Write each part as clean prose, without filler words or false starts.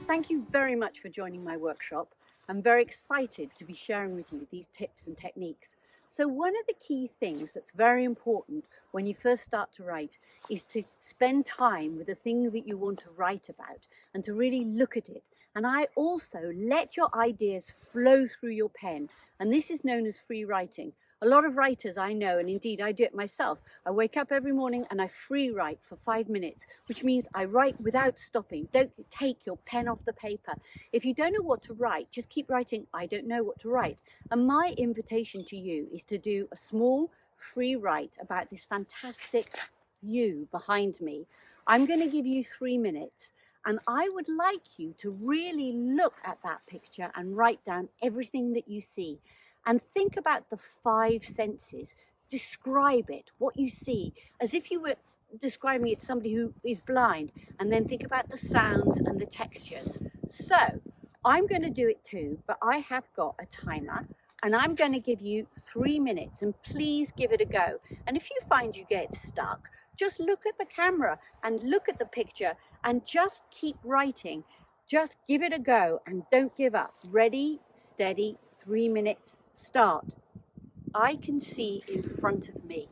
Thank you very much for joining my workshop. I'm very excited to be sharing with you these tips and techniques. So one of the key things that's very important when you first start to write is to spend time with the thing that you want to write about and to really look at it. And I also let your ideas flow through your pen. And this is known as free writing. A lot of writers I know, and indeed I do it myself, I wake up every morning and I free write for 5 minutes, which means I write without stopping. Don't take your pen off the paper. If you don't know what to write, just keep writing, I don't know what to write. And my invitation to you is to do a small free write about this fantastic view behind me. I'm going to give you 3 minutes. And I would like you to really look at that picture and write down everything that you see. And think about the 5 senses. Describe it, what you see, as if you were describing it to somebody who is blind. And then think about the sounds and the textures. So I'm going to do it too, but I have got a timer. And I'm going to give you 3 minutes, and please give it a go. And if you find you get stuck, just look at the camera and look at the picture and just keep writing. Just give it a go and don't give up. Ready, steady, 3 minutes, start. I can see in front of me.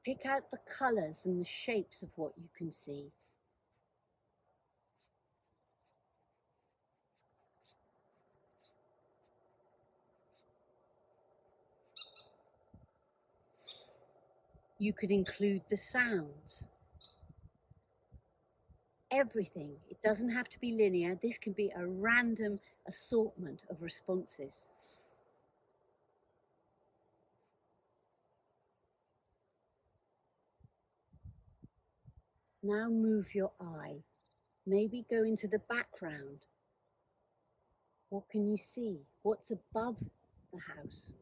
Pick out the colours and the shapes of what you can see. You could include the sounds. Everything. It doesn't have to be linear. This can be a random assortment of responses. Now move your eye. Maybe go into the background. What can you see? What's above the house?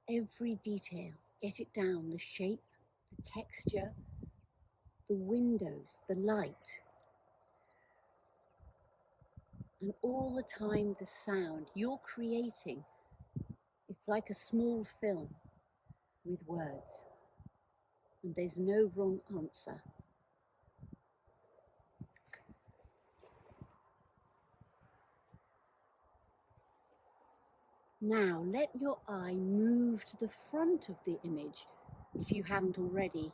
Every detail, get it down, the shape, the texture, the windows, the light. And all the time the sound you're creating. It's like a small film with words. And there's no wrong answer. Now let your eye move to the front of the image if you haven't already.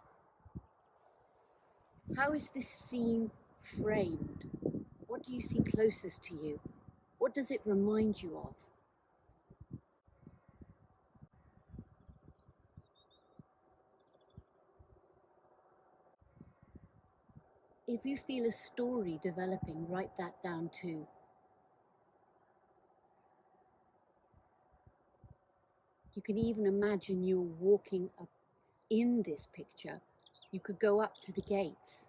How is this scene framed? What do you see closest to you? What does it remind you of? If you feel a story developing, write that down too. You can even imagine you're walking up in this picture. You could go up to the gates,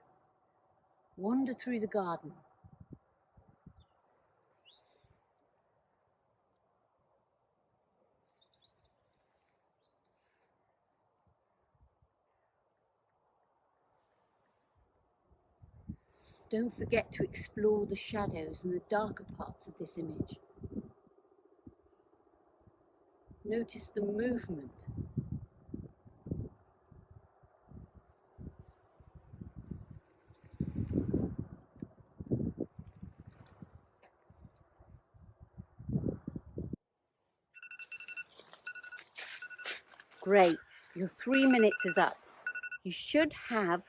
wander through the garden. Don't forget to explore the shadows and the darker parts of this image. Notice the movement. Great, your 3 minutes is up. You should have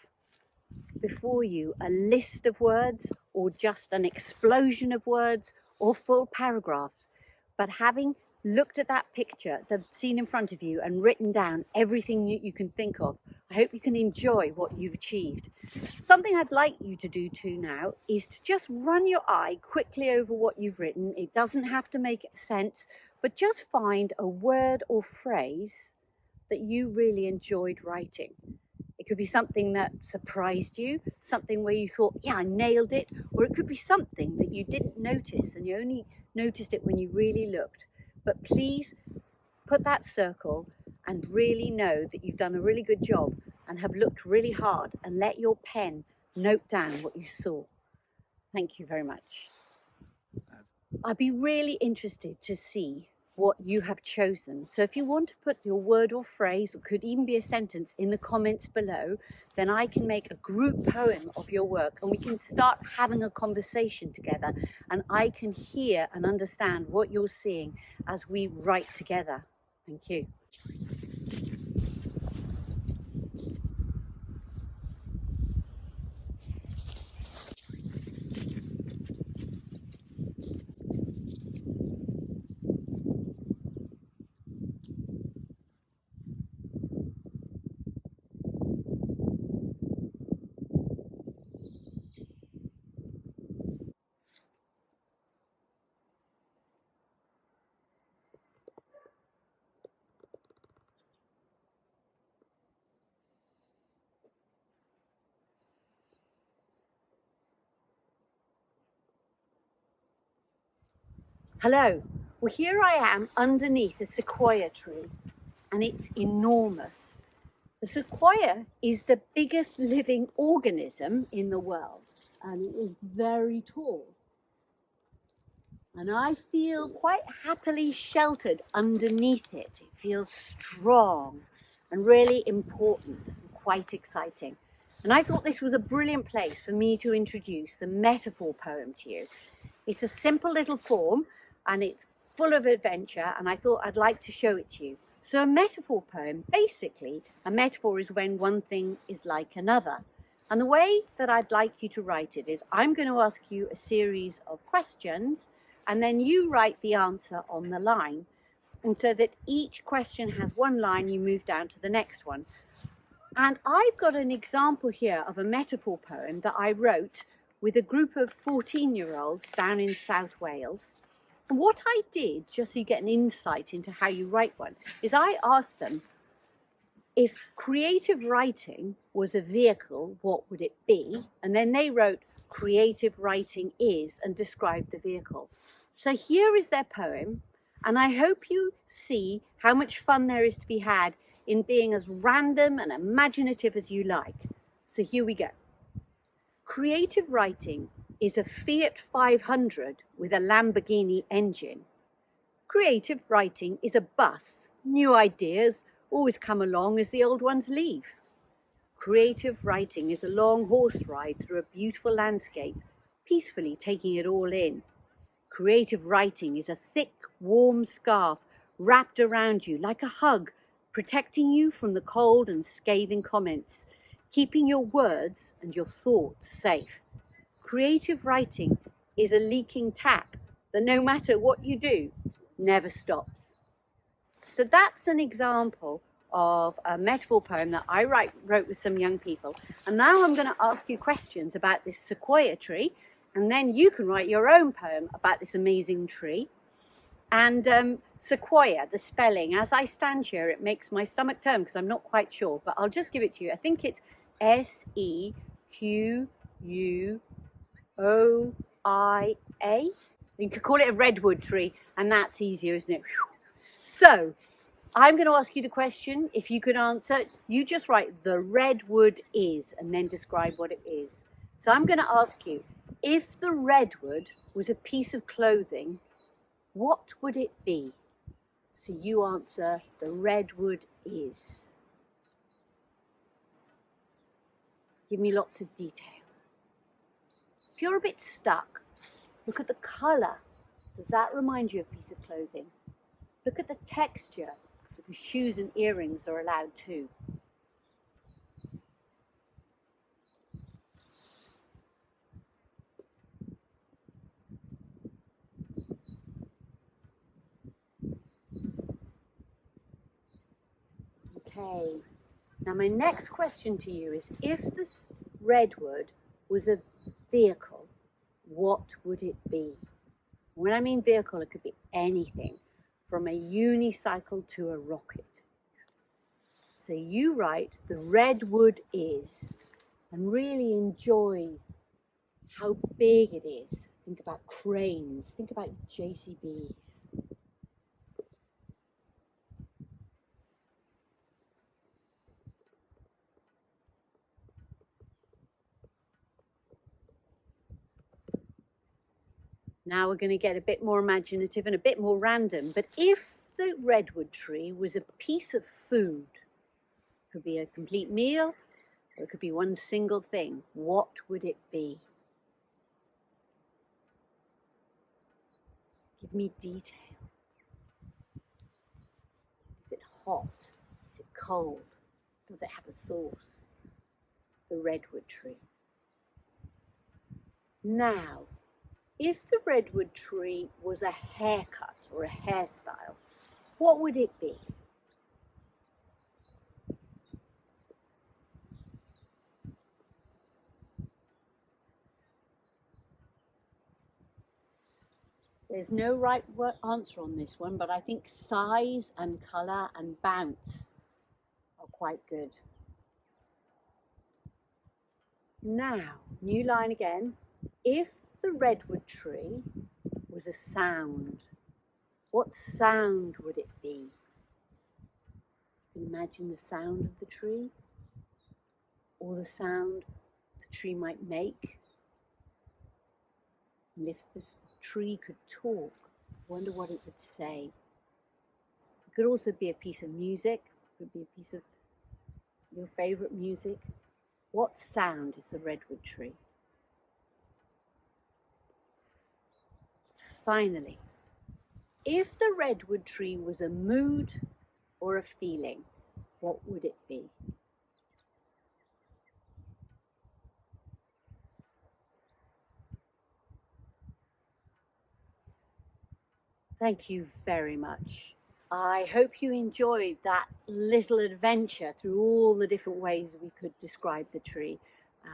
before you a list of words or just an explosion of words or full paragraphs. But having looked at that picture, the scene in front of you, and written down everything you can think of, I hope you can enjoy what you've achieved. Something I'd like you to do too now is to just run your eye quickly over what you've written. It doesn't have to make sense, but just find a word or phrase that you really enjoyed writing. It could be something that surprised you, something where you thought, yeah, I nailed it, or it could be something that you didn't notice and you only noticed it when you really looked. But please put that circle and really know that you've done a really good job and have looked really hard, and let your pen note down what you saw. Thank you very much. I'd be really interested to see what you have chosen. So if you want to put your word or phrase, or could even be a sentence, in the comments below, then I can make a group poem of your work and we can start having a conversation together, and I can hear and understand what you're seeing as we write together. Thank you. Hello. Well, here I am underneath a sequoia tree, and it's enormous. The sequoia is the biggest living organism in the world, and it is very tall. And I feel quite happily sheltered underneath it. It feels strong and really important and quite exciting. And I thought this was a brilliant place for me to introduce the metaphor poem to you. It's a simple little form and it's full of adventure, and I thought I'd like to show it to you. So a metaphor poem, basically, a metaphor is when one thing is like another. And the way that I'd like you to write it is I'm going to ask you a series of questions, and then you write the answer on the line. And so that each question has one line, you move down to the next one. And I've got an example here of a metaphor poem that I wrote with a group of 14-year-olds down in South Wales. And what I did, just so you get an insight into how you write one, is I asked them, if creative writing was a vehicle, what would it be? And then they wrote, creative writing is, and described the vehicle. So here is their poem, and I hope you see how much fun there is to be had in being as random and imaginative as you like. So here we go. Creative writing is a Fiat 500 with a Lamborghini engine. Creative writing is a bus. New ideas always come along as the old ones leave. Creative writing is a long horse ride through a beautiful landscape, peacefully taking it all in. Creative writing is a thick, warm scarf wrapped around you like a hug, protecting you from the cold and scathing comments, keeping your words and your thoughts safe. Creative writing is a leaking tap that no matter what you do, never stops. So that's an example of a metaphor poem that I wrote with some young people. And now I'm going to ask you questions about this sequoia tree, and then you can write your own poem about this amazing tree. And sequoia, the spelling, as I stand here, it makes my stomach turn because I'm not quite sure, but I'll just give it to you. I think it's Sequoia. You could call it a redwood tree, and that's easier, isn't it? So I'm going to ask you the question. If you could answer, you just write the redwood is and then describe what it is. So I'm going to ask you, if the redwood was a piece of clothing, what would it be? So you answer, the redwood is. Give me lots of detail. If you're a bit stuck, look at the colour. Does that remind you of a piece of clothing? Look at the texture, because shoes and earrings are allowed too. Okay, now my next question to you is, if this redwood was a vehicle, what would it be? When I mean vehicle, it could be anything from a unicycle to a rocket. So So you write, the redwood is, and really enjoy how big it is. Think about cranes, think about JCBs. Now we're going to get a bit more imaginative and a bit more random. But if the redwood tree was a piece of food, it could be a complete meal, or it could be one single thing, what would it be? Give me detail. Is it hot? Is it cold? Does it have a sauce? The redwood tree. Now, if the redwood tree was a haircut or a hairstyle, what would it be? There's no right answer on this one, but I think size and colour and bounce are quite good. Now, new line again. If the redwood tree was a sound, what sound would it be? You can imagine the sound of the tree, or the sound the tree might make. And if this tree could talk, I wonder what it would say. It could also be a piece of music, it could be a piece of your favourite music. What sound is the redwood tree? Finally, if the redwood tree was a mood or a feeling, what would it be? Thank you very much. I hope you enjoyed that little adventure through all the different ways we could describe the tree.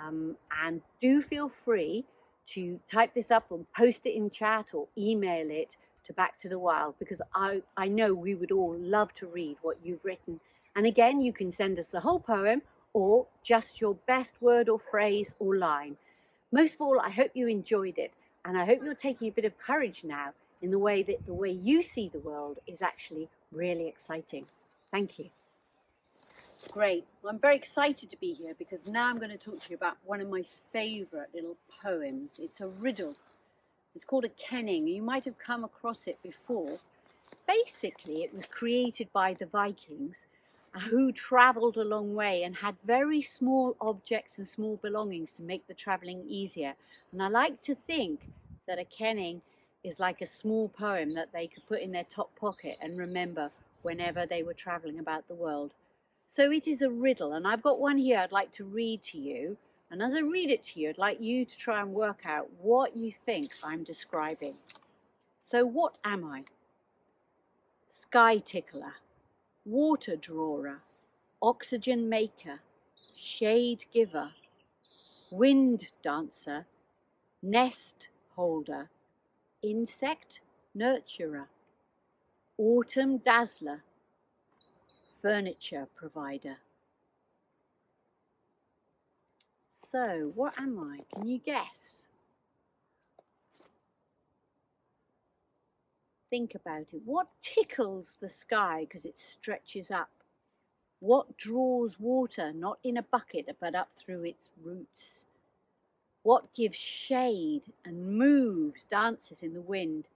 And do feel free to type this up and post it in chat or email it to Back to the Wild, because I know we would all love to read what you've written. And again, you can send us the whole poem or just your best word or phrase or line. Most of all, I hope you enjoyed it, and I hope you're taking a bit of courage now in the way that the way you see the world is actually really exciting. Thank you. Great. Well, I'm very excited to be here because now I'm going to talk to you about one of my favourite little poems. It's a riddle. It's called a kenning. You might have come across it before. Basically, it was created by the Vikings, who travelled a long way and had very small objects and small belongings to make the travelling easier. And I like to think that a kenning is like a small poem that they could put in their top pocket and remember whenever they were travelling about the world. So it is a riddle, and I've got one here I'd like to read to you. And as I read it to you, I'd like you to try and work out what you think I'm describing. So what am I? Sky tickler, water drawer, oxygen maker, shade giver, wind dancer, nest holder, insect nurturer, autumn dazzler, furniture provider. So, what am I? Can you guess? Think about it. What tickles the sky because it stretches up? What draws water, not in a bucket, but up through its roots? What gives shade and moves, dances in the wind?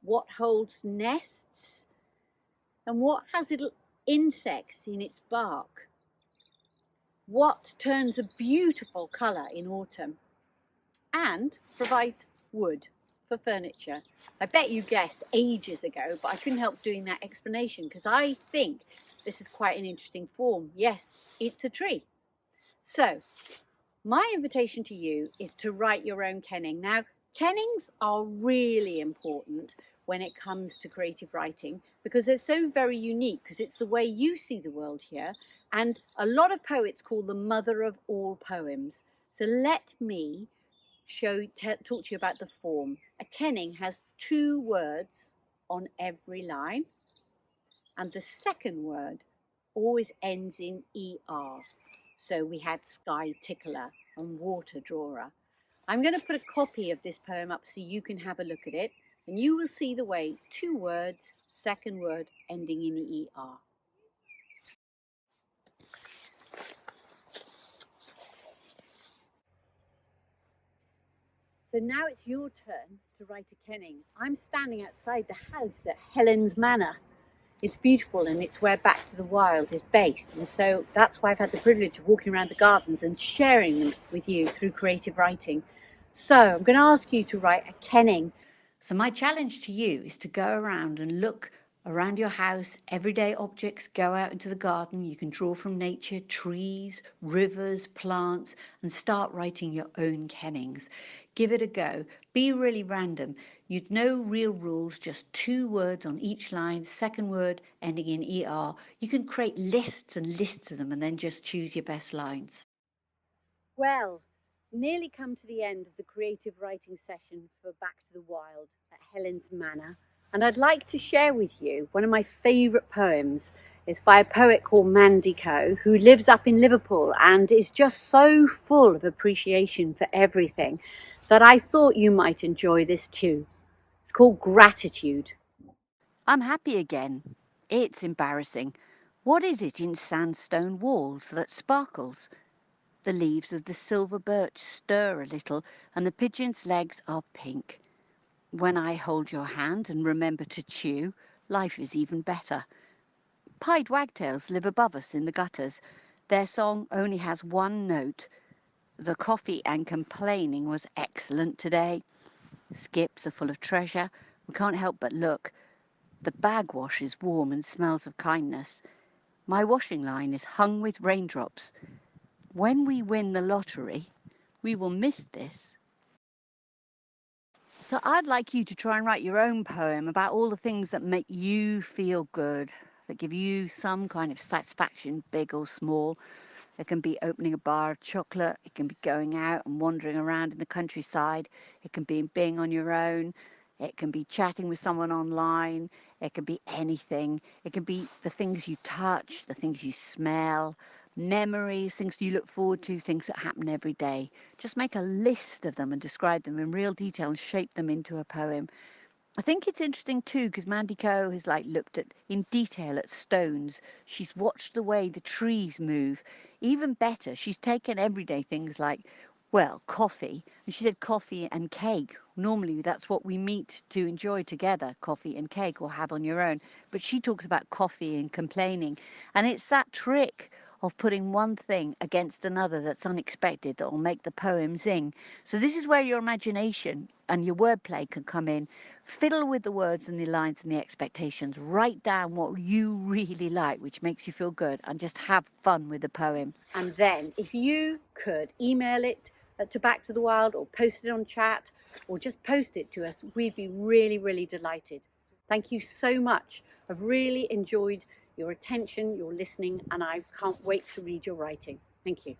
What holds nests? And what has little insects in its bark? What turns a beautiful colour in autumn and provides wood for furniture? I bet you guessed ages ago, but I couldn't help doing that explanation because I think this is quite an interesting form. Yes, it's a tree. So my invitation to you is to write your own kenning. Now, kennings are really important when it comes to creative writing because they're so very unique, because it's the way you see the world here. And a lot of poets call the mother of all poems. So let me talk to you about the form. A kenning has 2 words on every line, and the second word always ends in ER. So we had sky tickler and water drawer. I'm going to put a copy of this poem up so you can have a look at it, and you will see the way 2 words, second word ending in ER. So now it's your turn to write a kenning. I'm standing outside the house at Hellens Manor. It's beautiful, and it's where Back to the Wild is based, and so that's why I've had the privilege of walking around the gardens and sharing them with you through creative writing. So I'm going to ask you to write a kenning. So my challenge to you is to go around and look around your house, everyday objects, go out into the garden. You can draw from nature, trees, rivers, plants, and start writing your own kennings. Give it a go. Be really random. You'd no real rules, just 2 words on each line, second word ending in ER. You can create lists and lists of them and then just choose your best lines. Well, nearly come to the end of the creative writing session for Back to the Wild at Hellens Manor, and I'd like to share with you one of my favourite poems. It's by a poet called Mandy Coe, who lives up in Liverpool and is just so full of appreciation for everything that I thought you might enjoy this too. It's called Gratitude. I'm happy again. It's embarrassing. What is it in sandstone walls that sparkles? The leaves of the silver birch stir a little, and the pigeon's legs are pink. When I hold your hand and remember to chew, life is even better. Pied wagtails live above us in the gutters. Their song only has one note. The coffee and complaining was excellent today. Skips are full of treasure. We can't help but look. The bagwash is warm and smells of kindness. My washing line is hung with raindrops. When we win the lottery, we will miss this. So I'd like you to try and write your own poem about all the things that make you feel good, that give you some kind of satisfaction, big or small. It can be opening a bar of chocolate. It can be going out and wandering around in the countryside. It can be being on your own. It can be chatting with someone online. It can be anything. It can be the things you touch, the things you smell, memories, things you look forward to, things that happen every day. Just make a list of them and describe them in real detail and shape them into a poem. I think it's interesting too because Mandy Coe has looked at in detail at stones. She's watched the way the trees move. Even better, she's taken everyday things like, well, coffee, and she said coffee and cake. Normally that's what we meet to enjoy together, coffee and cake, or have on your own. But she talks about coffee and complaining, and it's that trick of putting one thing against another that's unexpected that will make the poem zing. So this is where your imagination and your wordplay can come in. Fiddle with the words and the lines and the expectations. Write down what you really like, which makes you feel good, and just have fun with the poem. And then if you could email it to Back to the Wild, or post it on chat, or just post it to us, we'd be really, really delighted. Thank you so much. I've really enjoyed your attention, your listening, and I can't wait to read your writing. Thank you.